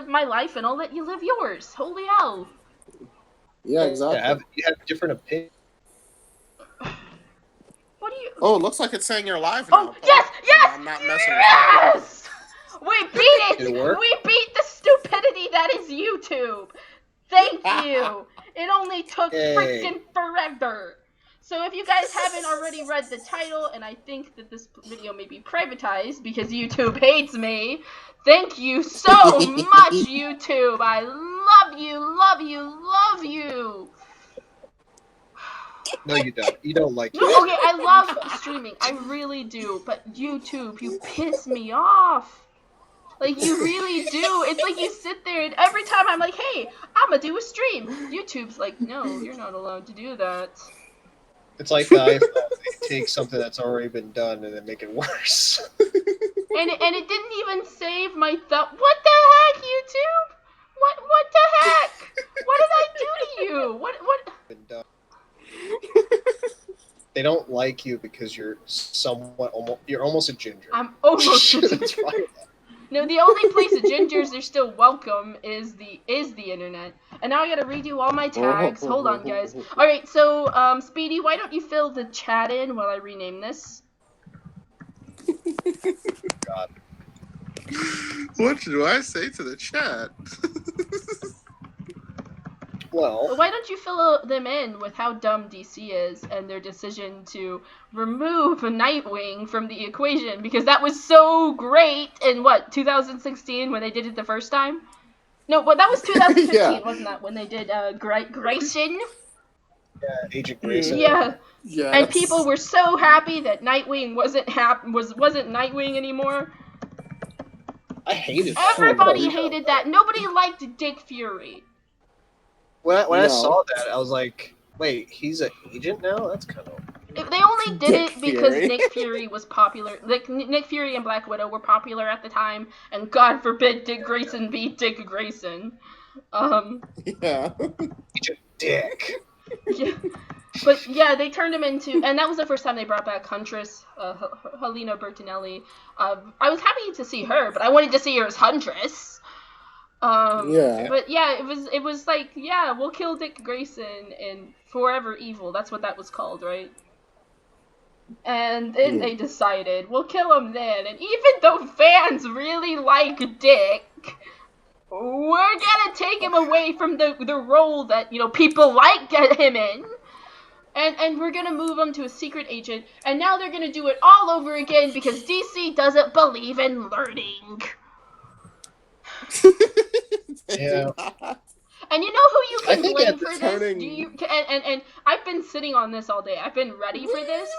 my life and I'll let you live yours. Holy hell. Yeah, exactly. Yeah, you have different opinions. What do you... Oh, it looks like it's saying you're live now. Oh, yes! Yes! I'm not messing with Yes! We beat it! Did it work? We beat the stupidity that is YouTube! Thank you! It only took freaking forever! So if you guys haven't already read the title, and I think that this video may be privatized because YouTube hates me, thank you so much, YouTube! I love you, love you, love you! No, you don't. You don't like it. No, okay, I love streaming. I really do. But YouTube, you piss me off. Like, you really do. It's like you sit there and every time I'm like, hey, I'm gonna do a stream. YouTube's like, no, you're not allowed to do that. It's like the iPhone. They take something that's already been done and then make it worse. And it didn't even save my thumb. What the heck, YouTube? What the heck? What did I do to you? What? Been done. They don't like you because you're you're almost a ginger. I'm almost a ginger. No, the only place the gingers are still welcome is the internet. And now I gotta redo all my tags. Hold on, guys. Alright, so, Speedy, why don't you fill the chat in while I rename this? God. What do I say to the chat? Well, Why don't you fill them in with how dumb DC is and their decision to remove Nightwing from the equation, because that was so great in, 2016 when they did it the first time? No, but that was 2015, yeah. Wasn't that, when they did, Grayson? yeah, Agent Grayson. Yeah. Yes. And people were so happy that Nightwing wasn't Nightwing anymore. I hated that. Everybody hated that. Nobody liked Dick Fury. When I saw that, I was like, wait, he's an agent now? That's kind of... They only did it because Nick Fury was popular. Like, Nick Fury and Black Widow were popular at the time, and God forbid Dick Grayson be Dick Grayson. Yeah. Agent Dick. Yeah. But yeah, they turned him into, and that was the first time they brought back Huntress, Helena Bertinelli. I was happy to see her, but I wanted to see her as Huntress. Yeah. But yeah, it was like, yeah, we'll kill Dick Grayson in Forever Evil. That's what that was called, right? And then they decided, we'll kill him then. And even though fans really like Dick, we're gonna take him away from the role that, people like him in. And we're gonna move him to a secret agent. And now they're gonna do it all over again because DC doesn't believe in learning. Yeah. And you know who you can blame for this? turning... And I've been sitting on this all day. I've been ready for this.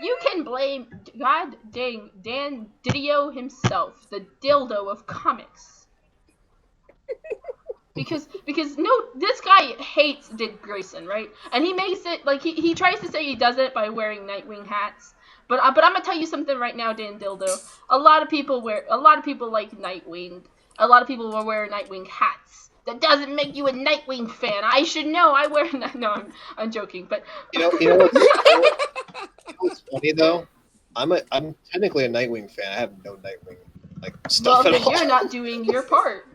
You can blame God dang Dan Didio himself, the dildo of comics. Because no, this guy hates Dick Grayson, right? And he makes it like he tries to say he does it by wearing Nightwing hats. But I'm gonna tell you something right now, Dan Dildo. A lot of people like Nightwing. A lot of people will wear Nightwing hats. That doesn't make you a Nightwing fan. I should know. I wear no. I'm joking, but you know what's funny though? I'm technically a Nightwing fan. I have no Nightwing stuff at all. Well, then you're not doing your part.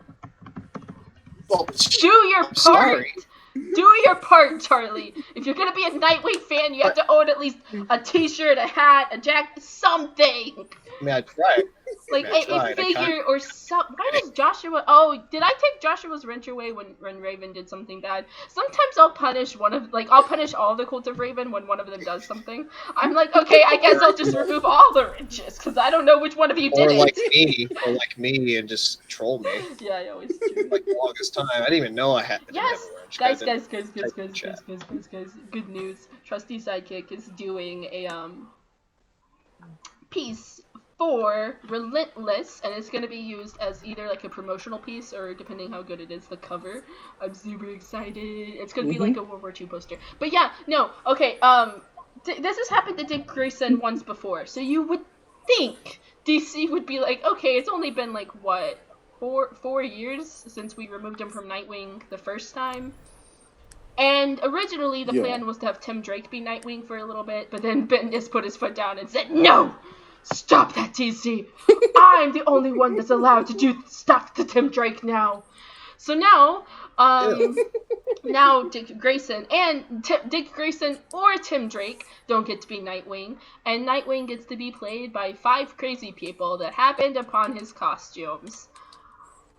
Well, do your part. Sorry. Do your part, Charlie. If you're gonna be a Nightwing fan, you have to own at least a T-shirt, a hat, a jacket, something. I mean, I tried. Like a figure or something. Why does Joshua? Oh, did I take Joshua's wrench away when Raven did something bad? Sometimes I'll punish I'll punish all the Cult of Raven when one of them does something. I'm like, okay, I guess I'll just remove all the wrenches because I don't know which one of you did it. Or like me, and just troll me. Yeah, I always do. Like the longest time, I didn't even know I had. Yes, guys, good news. Trusty Sidekick is doing a piece for Relentless, and it's going to be used as either like a promotional piece or, depending how good it is, the cover. I'm super excited. It's going to be like a World War II poster. But yeah, no, okay, this has happened to Dick Grayson once before, so you would think DC would be like, okay, it's only been like, what, four years since we removed him from Nightwing the first time? And originally the plan was to have Tim Drake be Nightwing for a little bit, but then Bendis put his foot down and said, no! Stop that, DC! I'm the only one that's allowed to do stuff to Tim Drake now. So now, now Dick Grayson and Dick Grayson or Tim Drake don't get to be Nightwing, and Nightwing gets to be played by 5 crazy people that happened upon his costumes.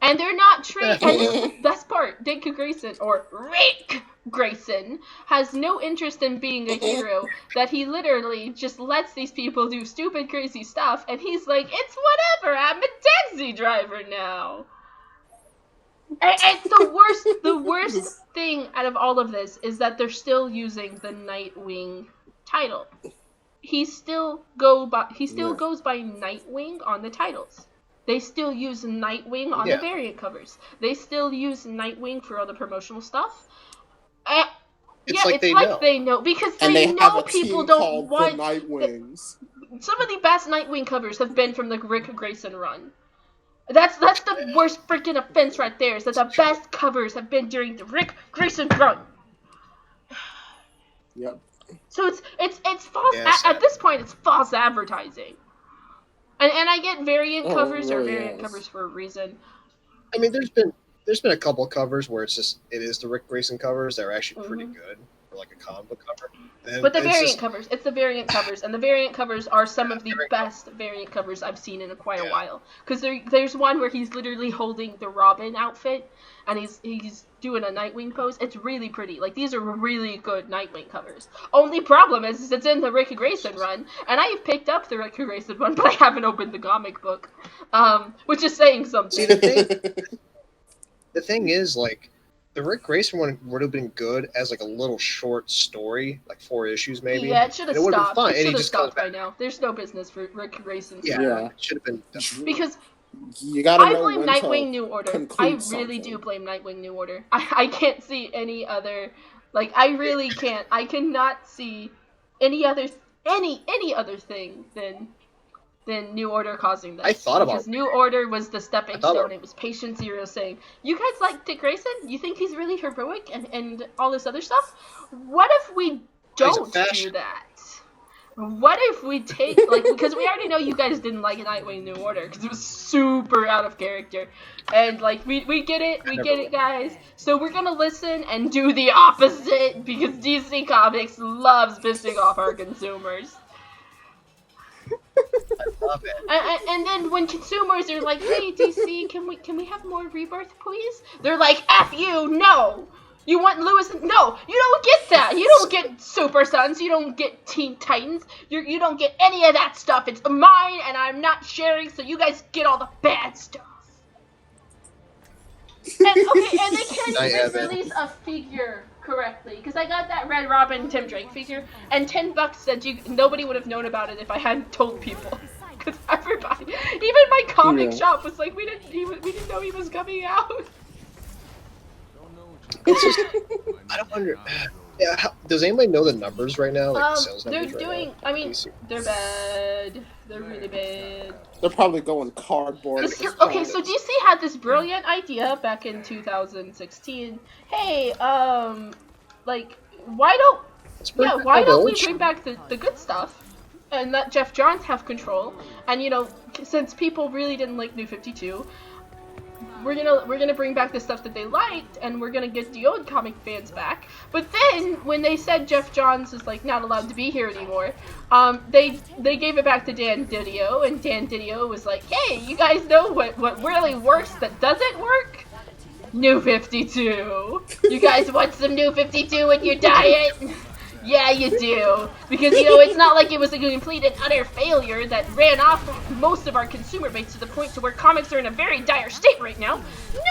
And they're not trained. And this is the best part. Dick Grayson, or Rick Grayson, has no interest in being a hero, that he literally just lets these people do stupid, crazy stuff, and he's like, it's whatever, I'm a taxi driver now. And the worst thing out of all of this is that they're still using the Nightwing title. He still goes by Nightwing on the titles. They still use Nightwing on the variant covers. They still use Nightwing for all the promotional stuff. It's like they know because they know people don't want Nightwings. Some of the best Nightwing covers have been from the Rick Grayson run. That's the worst freaking offense right there. Is that the best covers have been during the Rick Grayson run. Yep. So it's false. At this point, it's false advertising. And I get variant covers or variant covers for a reason. I mean, there's been a couple covers where it is the Rick Grayson covers that are actually pretty good for like a comic book cover. But the variant covers, it's the variant covers, and the variant covers are some of the best variant covers I've seen in quite a while. Because there's one where he's literally holding the Robin outfit, and he's doing a Nightwing pose. It's really pretty. Like, these are really good Nightwing covers. Only problem is it's in the Rick Grayson run, and I have picked up the Rick Grayson one, but I haven't opened the comic book, which is saying something. See, the thing is, like, the Rick Grayson one would have been good as like a little short story, like 4 issues maybe. Yeah, it should have stopped. It should have stopped by now. There's no business for Rick Grayson. Yeah. It should have been because you gotta I blame Nightwing New Order. I really do blame Nightwing New Order. I can't see any other, like, I really can't. I cannot see any other thing than New Order causing this. I thought about because New Order was the stepping stone. It was Patient Zero saying, "You guys like Dick Grayson? You think he's really heroic and all this other stuff? What if we don't do that? What if we take because we already know you guys didn't like Nightwing New Order because it was super out of character, and like we get it, guys. So we're gonna listen and do the opposite because DC Comics loves pissing off our consumers." I love it. And then when consumers are like, "Hey DC, can we have more Rebirth, please?" They're like, "F you, no. You want Lewis? No, you don't get that. You don't get Super Sons. You don't get Teen Titans. You don't get any of that stuff. It's mine, and I'm not sharing. So you guys get all the bad stuff." And they can't even release a figure correctly because I got that Red Robin Tim Drake figure, and $10 said nobody would have known about it if I hadn't told people. Because everybody, even my comic shop was like, we didn't know he was coming out. It's just, I don't wonder. Yeah, does anybody know the numbers right now? Like the sales numbers they're doing. Right now? I mean, they're bad. They're really bad. They're probably going cardboard. Okay, so DC had this brilliant idea back in 2016. Hey, like, why don't we bring back the good stuff and let Jeff Johns have control? And since people really didn't like New 52. We're gonna bring back the stuff that they liked, and we're gonna get the old comic fans back. But then when they said Jeff Johns is like not allowed to be here anymore, they gave it back to Dan Didio, and Dan Didio was like, "Hey, you guys know what really works that doesn't work? New 52. You guys want some New 52 in your diet?" Yeah, you do. Because, it's not like it was a complete and utter failure that ran off most of our consumer base to the point to where comics are in a very dire state right now.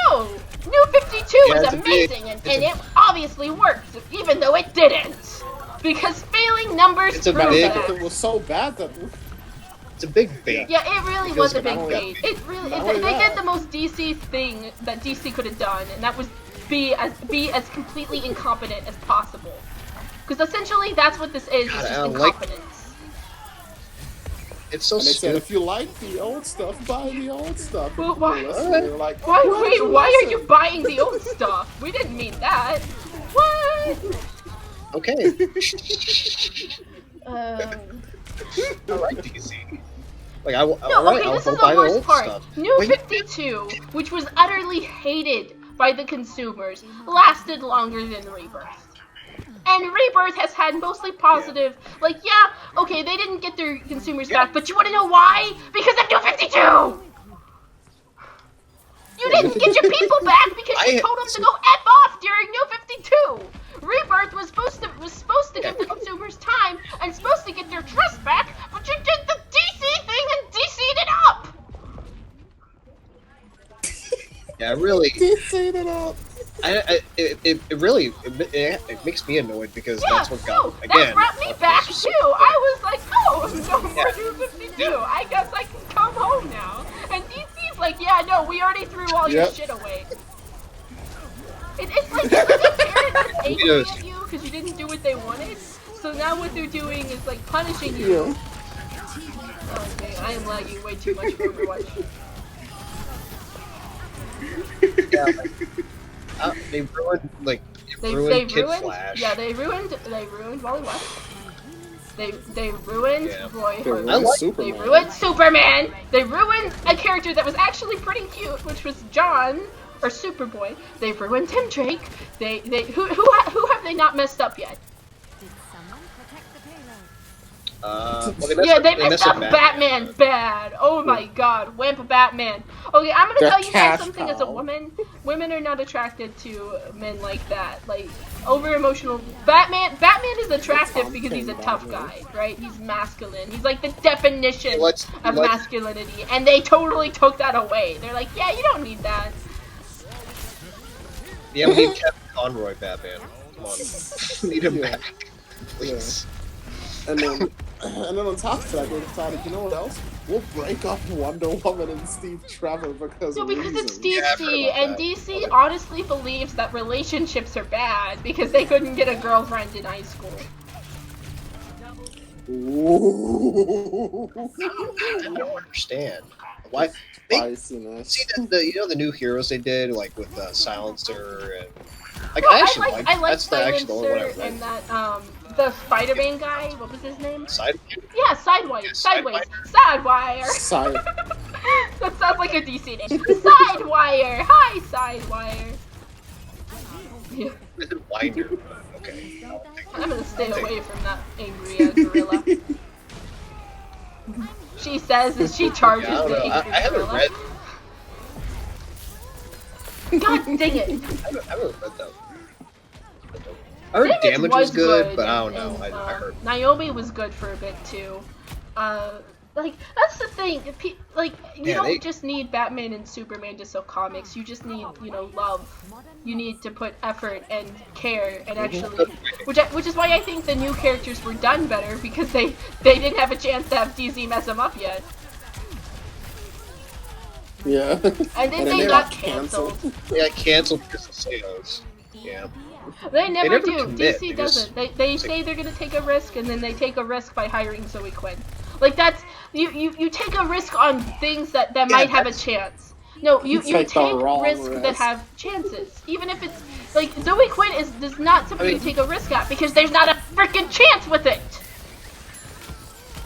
No! New 52 is amazing, and it obviously worked, even though it didn't. Because failing numbers prove that. It was so bad that... It's a big bait. Yeah, it really was a big bait. It really... They did the most DC thing that DC could have done, and that was be as completely incompetent as possible. Because essentially, that's what this is. It's just incompetence. It's so stupid. Said, if you like the old stuff, buy the old stuff. Well, why? Why are you buying the old stuff? We didn't mean that. What? Okay. I like DC. Like I'll this is buy the the worst old part. stuff. New But 52, which was utterly hated by the consumers, lasted longer than Rebirth. And Rebirth has had mostly positive, like, yeah, okay, they didn't get their consumers back, but you want to know why? Because of New 52! You didn't get your people back because you told them to go F off during New 52! Rebirth was supposed to give the consumers time and supposed to get their trust back, but you did the DC thing and DC'd it up! Yeah, really. DC'd it up! It makes me annoyed because that's what got again. That brought me back too. I was like, oh, no more New 52. I guess I can come home now. And DC's like, yeah, no, we already threw all your shit away. It's like a parent that's angry at you because you didn't do what they wanted. So now what they're doing is like punishing you. Yeah. Oh, dang, I am lagging way too much for Overwatch. They ruined Kid Flash. Yeah, they ruined Wally West. They ruined Roy Superman. They ruined Superman. They ruined a character that was actually pretty cute, which was John or Superboy. They ruined Tim Drake. Who have they not messed up yet? They messed up Batman bad. Oh my god, Wimp Batman. Okay, I'm gonna tell you guys something as a woman. Women are not attracted to men like that. Like, over-emotional. Batman is attractive because he's a tough guy, right? He's masculine. He's like the definition of masculinity. And they totally took that away. They're like, yeah, you don't need that. Yeah, we need Kevin Conroy Batman. Come on. We need him back. Please. Yeah. And then on top of that, they decided, you know what else? We'll break up Wonder Woman and Steve Trevor because it's DC, and DC honestly believes that relationships are bad because they couldn't get a girlfriend in high school. Ooh. I don't understand. Why? See the new heroes they did, like with Silencer and I like Silencer and that the Spider-Man guy. What was his name? Sidewire. Sidewire. That sounds like a DC name. Sidewire. Hi, Sidewire. Yeah. Winder. Okay. I'm gonna stay away from that angry gorilla. She says as she charges the angry I haven't gorilla. read. God dang it! I haven't read that. I heard Damage was good, but I don't know. I heard Naomi was good for a bit too. Like, that's the thing. Like, you don't just need Batman and Superman to sell comics. You just need, love. You need to put effort and care and actually, which is why I think the new characters were done better because they didn't have a chance to have DC mess them up yet. Yeah. And then they got canceled. They got canceled because of sales. Yeah. They never do. Commit. DC doesn't. They say they're gonna take a risk, and then they take a risk by hiring Zoe Quinn. Like, that's you take a risk on things that might have a chance. No, you take risks that have chances. Even if it's like Zoe Quinn is not something you take a risk at because there's not a freaking chance with it.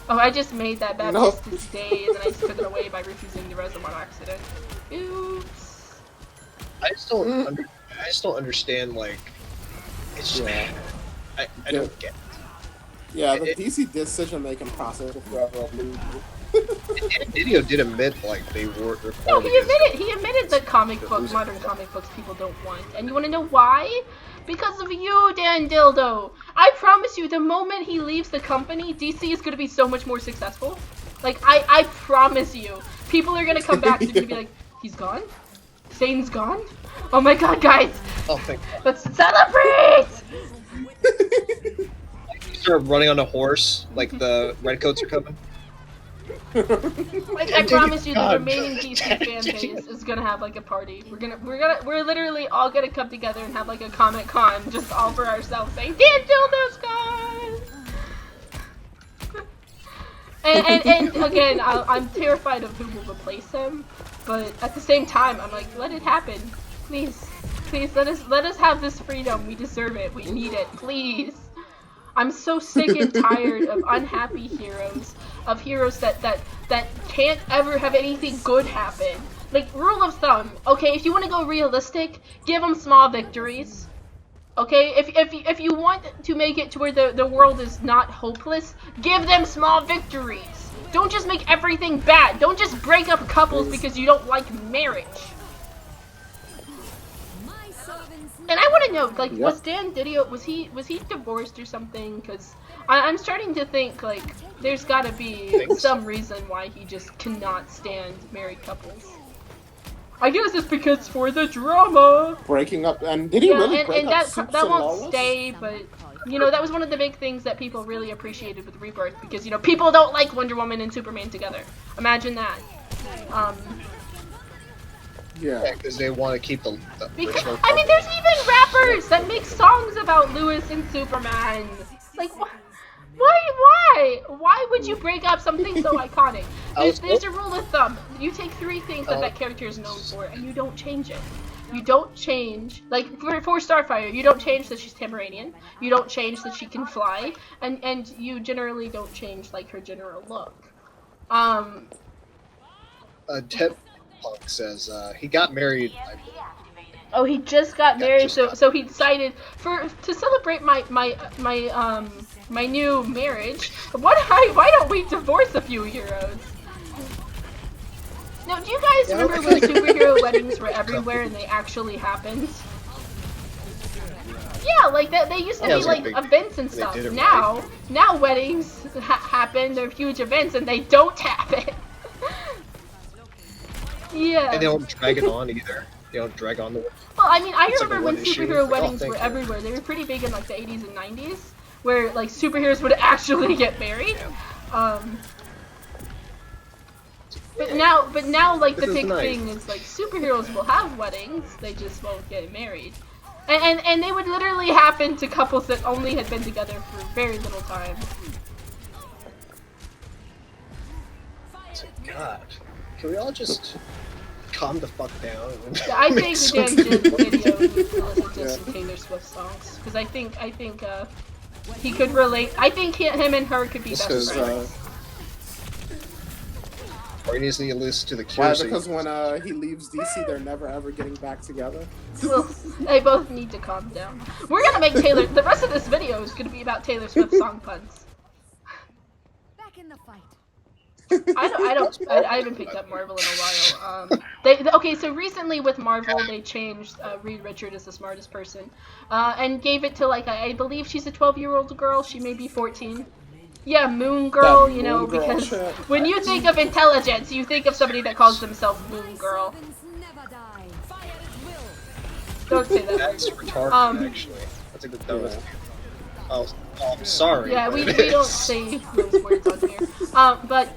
Oh, I just made that bad mistake today, and then I just took it away by refusing the resin on accident. Oops. I just don't understand, like, it's just, I don't get it. Yeah, the DC decision-making process is forever unbelievable. Didio did admit, like, they were recording. No, he admitted that modern comic books people don't want. And you want to know why? Because of you, Dan Dildo. I promise you, the moment he leaves the company, DC is going to be so much more successful. Like, I promise you. People are going to come back to be like, he's gone? Satan's gone? Oh my god, guys! Oh, thank God. Let's celebrate! You start running on a horse, like the redcoats are coming. Like, I promise you, the remaining DC fan base is gonna have like a party. We're literally all gonna come together and have like a Comic-Con, just all for ourselves, saying, Dan Dildo's gone! and again, I'm terrified of who will replace him, but at the same time, I'm like, let it happen. Please, let us have this freedom. We deserve it. We need it. Please. I'm so sick and tired of unhappy heroes, of heroes that can't ever have anything good happen. Like, rule of thumb, okay, if you want to go realistic, give them small victories. Okay, if you want to make it to where the world is not hopeless, give them small victories. Don't just make everything bad. Don't just break up couples because you don't like marriage. And I want to know, like, was Dan Didio, was he divorced or something? Because I'm starting to think, like, there's got to be some reason why he just cannot stand married couples. I guess it's because for the drama. Breaking up, and did he really break up Soups that and won't Lawless? stay, but you know, that was one of the big things that people really appreciated with Rebirth, because you know, people don't like Wonder Woman and Superman together. Imagine that. Yeah, because they want to keep the original. I mean, there's even rappers that make songs about Lois and Superman. Like, why would you break up something so iconic? There's a rule of thumb. You take 3 things that character is known for, and you don't change it. You don't change, like, for Starfire, you don't change that she's Tamaranian. You don't change that she can fly, and you generally don't change, like, her general look. Ted Punk says he got married. Oh, he just got married, so he decided to celebrate my new marriage. Why don't we divorce a few heroes? Now, do you guys remember when superhero weddings were everywhere and they actually happened? Yeah, like they used to be like events and stuff. Now weddings happen. They're huge events and they don't happen. Yeah. And they don't drag it on either. They don't drag on the. Well, I mean, I remember when superhero weddings were everywhere. They were pretty big in like the 80s and 90s, where like superheroes would actually get married. But now, like the big thing is like superheroes will have weddings, they just won't get married, and they would literally happen to couples that only had been together for very little time. God, can we all just calm the fuck down? I think Dan did video listen to some Taylor Swift songs, because I think he could relate. I think him and her could be best friends. Or he needs to listen to the Cure. Why? Because when he leaves DC, they're never ever getting back together. Well, they both need to calm down. We're gonna make Taylor. The rest of this video is gonna be about Taylor Swift song puns. Back in the fight. I haven't picked up Marvel in a while. Okay, so recently with Marvel, they changed Reed Richards as the smartest person, and gave it to like I believe she's a 12-year-old girl. She may be 14. Yeah, Moon Girl, you know, because when you think of intelligence, you think of somebody that calls themselves Moon Girl. Don't say that. That's retarded, actually. That's like the dumbest thing. Oh, I'm sorry. Yeah, we don't say those words on here. But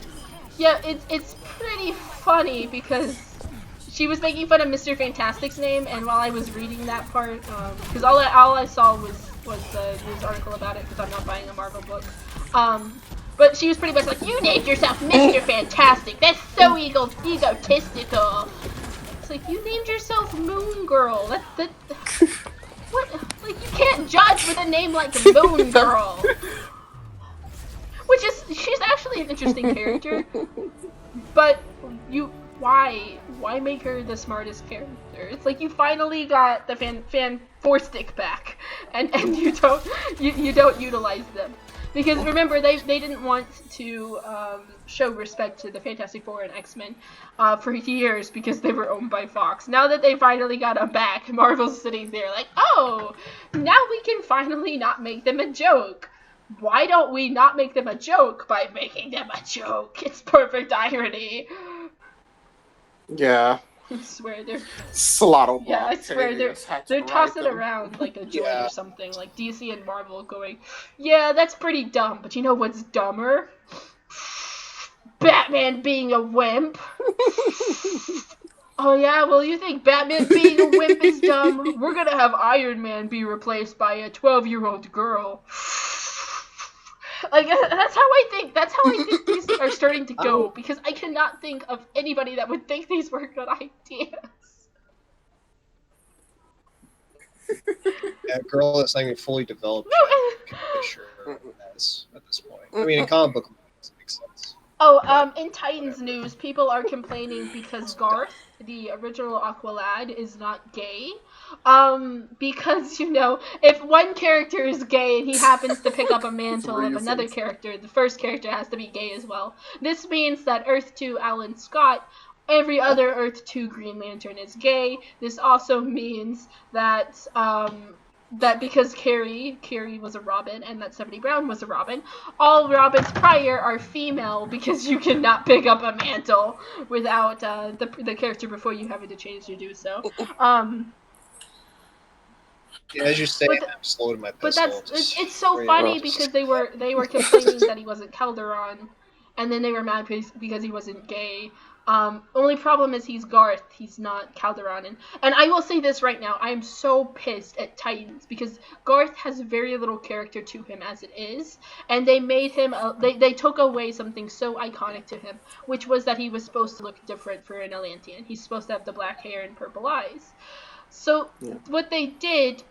yeah, it's pretty funny because she was making fun of Mr. Fantastic's name, and while I was reading that part, because all I saw was the news article about it, because I'm not buying a Marvel book. But she was pretty much like, you named yourself Mr. Fantastic. That's so egotistical. It's like, you named yourself Moon Girl. That what? Like, you can't judge with a name like Moon Girl. Which is, she's actually an interesting character. But why make her the smartest character? It's like you finally got the fan force stick back, and you don't utilize them. Because remember, they didn't want to show respect to the Fantastic Four and X-Men for years because they were owned by Fox. Now that they finally got them back, Marvel's sitting there like, oh, now we can finally not make them a joke. Why don't we not make them a joke by making them a joke? It's perfect irony. Yeah. I swear they're Slottle. Yeah, I swear they're tossing around like a joint or something, like DC and Marvel going, yeah, that's pretty dumb, but you know what's dumber? Batman being a wimp. Oh yeah, well you think Batman being a wimp is dumb? We're gonna have Iron Man be replaced by a 12-year-old girl. Like, that's how I think these are starting to go, because I cannot think of anybody that would think these were good ideas. Yeah, girl that's not even fully developed. No, Sure. as at this point. I mean, in comic book, it makes sense. Oh, in Titans news, people are complaining because Garth, the original Aqualad, is not gay. Because, if one character is gay and he happens to pick up a mantle of another character, the first character has to be gay as well. This means that Earth 2 Alan Scott, every other Earth 2 Green Lantern is gay. This also means that, that because Carrie was a Robin and that 70 Brown was a Robin, all Robins prior are female because you cannot pick up a mantle without the character before you having to change to do so. Yeah, as you say, But I'm slow to my But pistol. it's so funny because they were complaining that he wasn't Calderon, and then they were mad because he wasn't gay. Only problem is he's Garth, he's not Calderon. And I will say this right now, I am so pissed at Titans because Garth has very little character to him as it is, and they made him, they took away something so iconic to him, which was that he was supposed to look different for an Atlantean. He's supposed to have the black hair and purple eyes. So what they did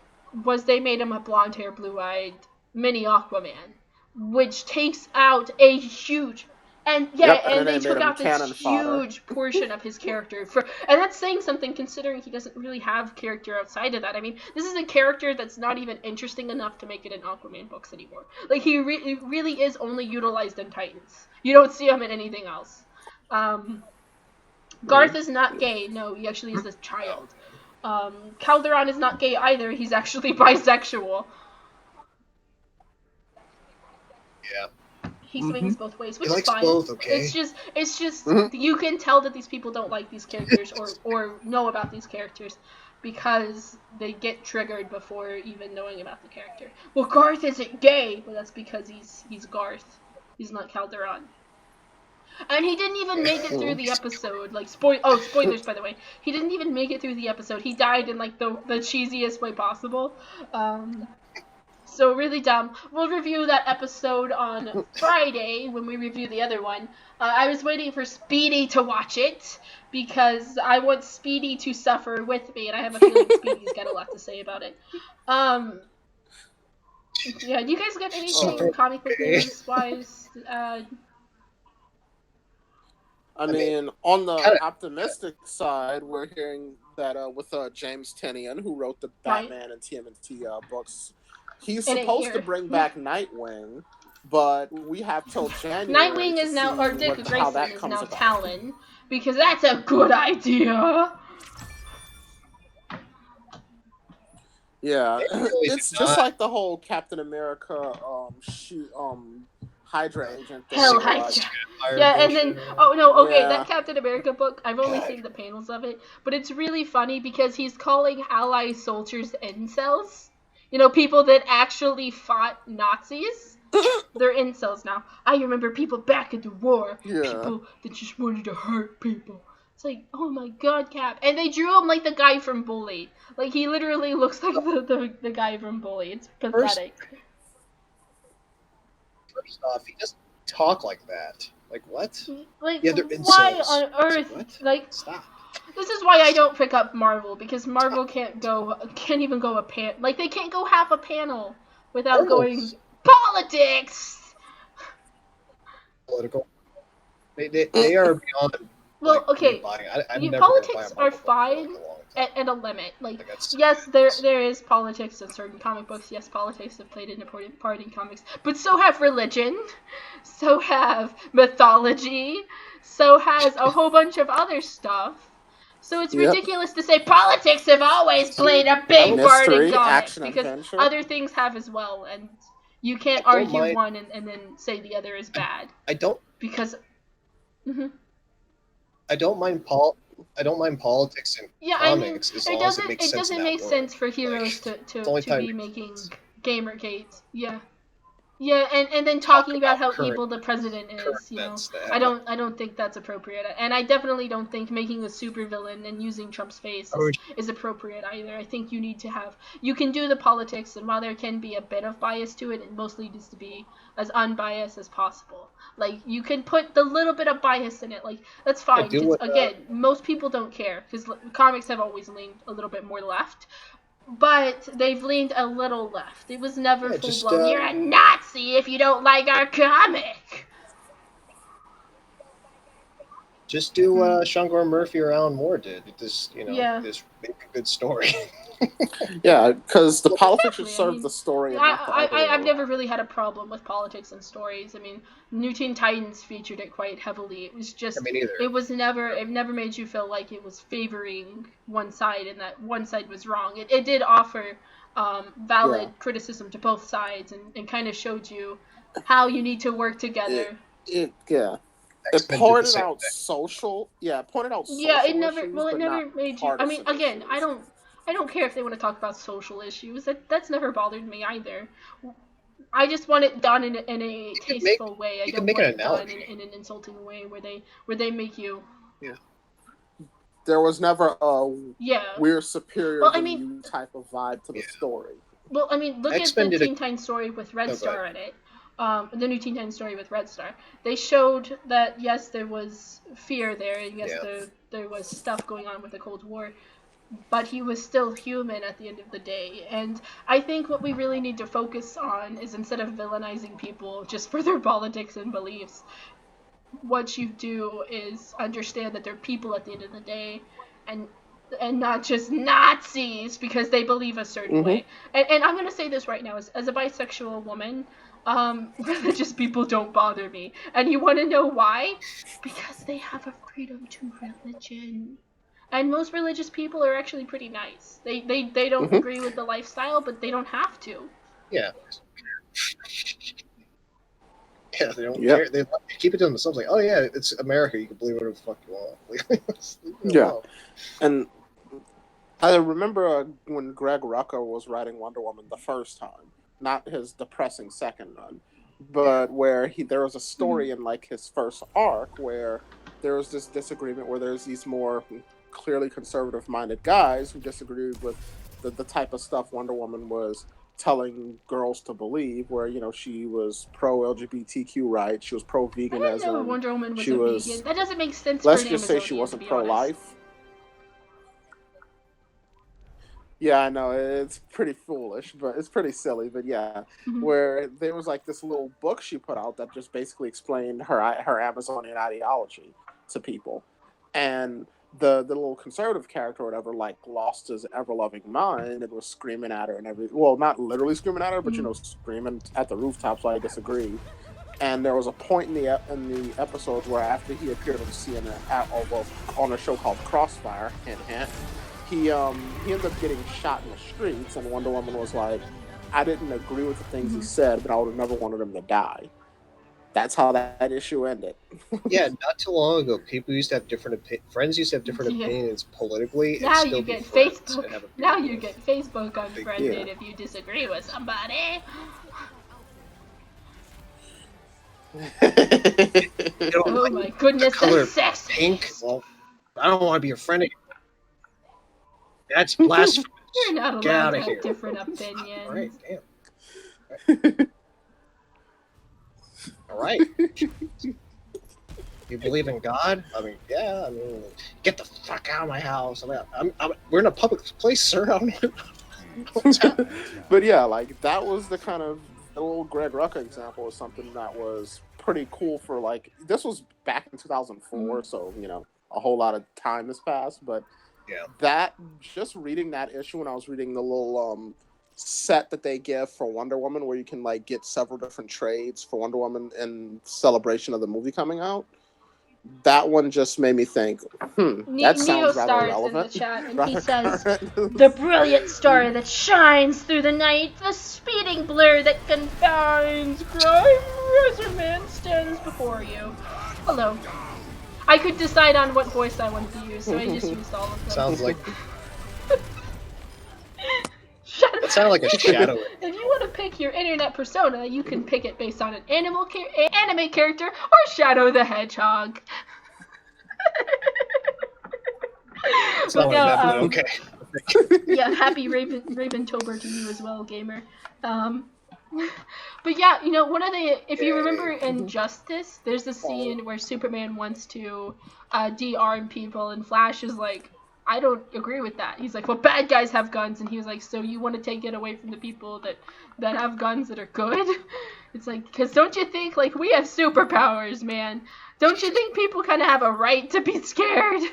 was they made him a blonde hair, blue-eyed mini Aquaman, which takes out a huge... And they took out this huge portion of his character, and that's saying something considering he doesn't really have character outside of that. I mean, this is a character that's not even interesting enough to make it in Aquaman books anymore. Like, he really is only utilized in Titans. You don't see him in anything else. Garth is not gay. No, he actually is a child. Calderon is not gay either. He's actually bisexual. Yeah. He swings both ways, which He is likes fine. both, okay? It's just you can tell that these people don't like these characters or know about these characters because they get triggered before even knowing about the character. Well, Garth isn't gay, but that's because he's Garth. He's not Calderon. And he didn't even make it through the episode. Like, spoilers, by the way. He didn't even make it through the episode. He died in, like, the cheesiest way possible. So really dumb. We'll review that episode on Friday when we review the other one. I was waiting for Speedy to watch it because I want Speedy to suffer with me, and I have a feeling Speedy's got a lot to say about it. Yeah, do you guys get anything comic book news wise? I mean, on the optimistic side, we're hearing that with James Tynion, who wrote the Batman and TMNT books, he's supposed to bring back Nightwing, but we have till January. Nightwing is now, or Dick Grayson is now Talon, because that's a good idea. Yeah, it's just like the whole Captain America Hydra agent thing. Hell, Hydra. Yeah, and then, that Captain America book, I've only seen the panels of it, but it's really funny because he's calling ally soldiers incels. People that actually fought Nazis, they're incels now. I remember people back at the war, people that just wanted to hurt people. It's like, oh my god, Cap. And they drew him like the guy from Bully. Like, he literally looks like the guy from Bully. It's pathetic. First off, he doesn't talk like that. Like, what? Like, they're why incels. on earth? What? Like, stop. This is why I don't pick up Marvel, because Marvel can't even go a like, they can't go half a panel without going, politics! Political. They are beyond. Well, okay, politics are fine at a limit. Like, yes, there is politics in certain comic books. Yes, politics have played an important part in comics. But so have religion. So have mythology. So has a whole bunch of other stuff. So it's ridiculous to say politics have always played a big part in comics. Because other things have as well. And you can't argue one and then say the other is bad. Because... I don't mind politics in comics as long as it makes sense. It doesn't make sense for heroes to be making Gamergate. Yeah, and then talking about how evil the president is, I don't think that's appropriate. And I definitely don't think making a supervillain and using Trump's face is appropriate either. I think you can do the politics, and while there can be a bit of bias to it, it mostly needs to be as unbiased as possible. Like, you can put the little bit of bias in it, like, that's fine. Again, most people don't care, because comics have always leaned a little bit more left. but they've leaned a little left. It was never full blown. You're a Nazi if you don't like our comic. Just do Sean Gordon Murphy or Alan Moore did. This, this make a good story. Yeah, because the politics should serve the story. I've never really had a problem with politics and stories. I mean, New Teen Titans featured it quite heavily. It was just, it never made you feel like it was favoring one side and that one side was wrong. It did offer valid criticism to both sides and kind of showed you how you need to work together. It pointed out social. Yeah, it pointed out social it never. Issues, well, it never made you. I mean, again, issues. I don't care if they want to talk about social issues. That's never bothered me either. I just want it done in a tasteful way. I don't want it done in an insulting way where they make you. Yeah. There was never a we're superior than you type of vibe to the story. Well, I mean, look at the Teen Titans story with Red Star in it. The new Teen Titans story with Red Star. They showed that yes, there was fear there, and yes, there was stuff going on with the Cold War, but he was still human at the end of the day. And I think what we really need to focus on is, instead of villainizing people just for their politics and beliefs, what you do is understand that they're people at the end of the day, and not just Nazis because they believe a certain way. And I'm gonna say this right now, as a bisexual woman, religious people don't bother me. And you want to know why? Because they have a freedom to religion. And most religious people are actually pretty nice. They don't agree with the lifestyle, but they don't have to. Yeah. Yeah, they don't care. They keep it to themselves. Like, oh yeah, it's America. You can believe whatever the fuck you want. And I remember when Greg Rucka was writing Wonder Woman the first time, not his depressing second run, but where there was a story in like his first arc where there was this disagreement where there's these more clearly conservative-minded guys who disagreed with the type of stuff Wonder Woman was telling girls to believe, where she was pro-LGBTQ rights, she was pro-veganism. I didn't know Wonder Woman was vegan. That doesn't make sense. Let's just say she wasn't pro-life. Yeah, I know, it's pretty foolish, but it's pretty silly. But yeah, where there was like this little book she put out that just basically explained her Amazonian ideology to people, and the little conservative character or whatever like lost his ever-loving mind and was screaming at her and everything. Well, not literally screaming at her, but screaming at the rooftops like I disagree. And there was a point in the episodes where after he appeared on CNN on a show called Crossfire, hint hint, he ended up getting shot in the streets, and Wonder Woman was like, I didn't agree with the things he said, but I would have never wanted him to die. That's how that issue ended. Yeah, not too long ago, people used to have friends used to have different opinions politically. Now you get Facebook. Now you get Facebook unfriended if you disagree with somebody. Oh my goodness, that's sexy. Pink. Well, I don't want to be your friend anymore. That's blasphemous. You're not allowed to have different opinions. All right, damn. All right. You believe in God? I mean, yeah. I mean, get the fuck out of my house. We're in a public place, sir. But yeah, like that was the kind of the old Greg Rucka example of something that was pretty cool for like. This was back in 2004, so a whole lot of time has passed. But that just reading that issue when I was reading the little set that they give for Wonder Woman, where you can like get several different trades for Wonder Woman in celebration of the movie coming out. That one just made me think, that sounds rather relevant. In the chat, and he says, the brilliant star that shines through the night, the speeding blur that confounds, crime man stands before you. Hello. I could decide on what voice I wanted to use, so I just used all of them. Sounds like... That sounded like a shadow. If you want to pick your internet persona, you can pick it based on an anime character or Shadow the Hedgehog. Okay. Yeah, happy Raven-tober to you as well, gamer. But yeah, one of the, if you remember in Justice, there's a scene where Superman wants to de-arm people, and Flash is like, I don't agree with that. He's like, well, bad guys have guns, and he was like, so you want to take it away from the people that have guns that are good? It's like, because don't you think, like, we have superpowers, man? Don't you think people kind of have a right to be scared?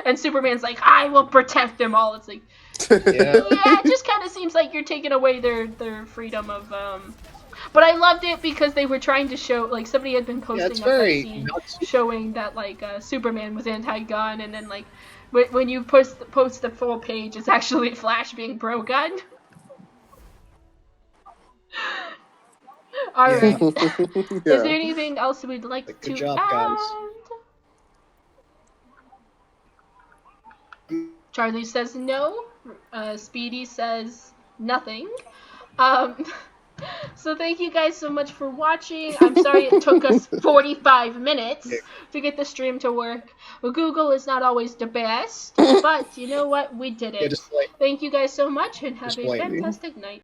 And Superman's like, I will protect them all. It's like, yeah, it just kind of seems like you're taking away their freedom of, But I loved it because they were trying to show, like, somebody had been posting a scene showing that, like, Superman was anti-gun, and then, like, when you post the full page, it's actually Flash being pro-gun. Alright. Is there anything else we'd like to good job, add? Guys. Charlie says no. Speedy says nothing. So thank you guys so much for watching. I'm sorry it took us 45 minutes to get the stream to work. Well, Google is not always the best, but you know what? We did it. Thank you guys so much, and have a fantastic night.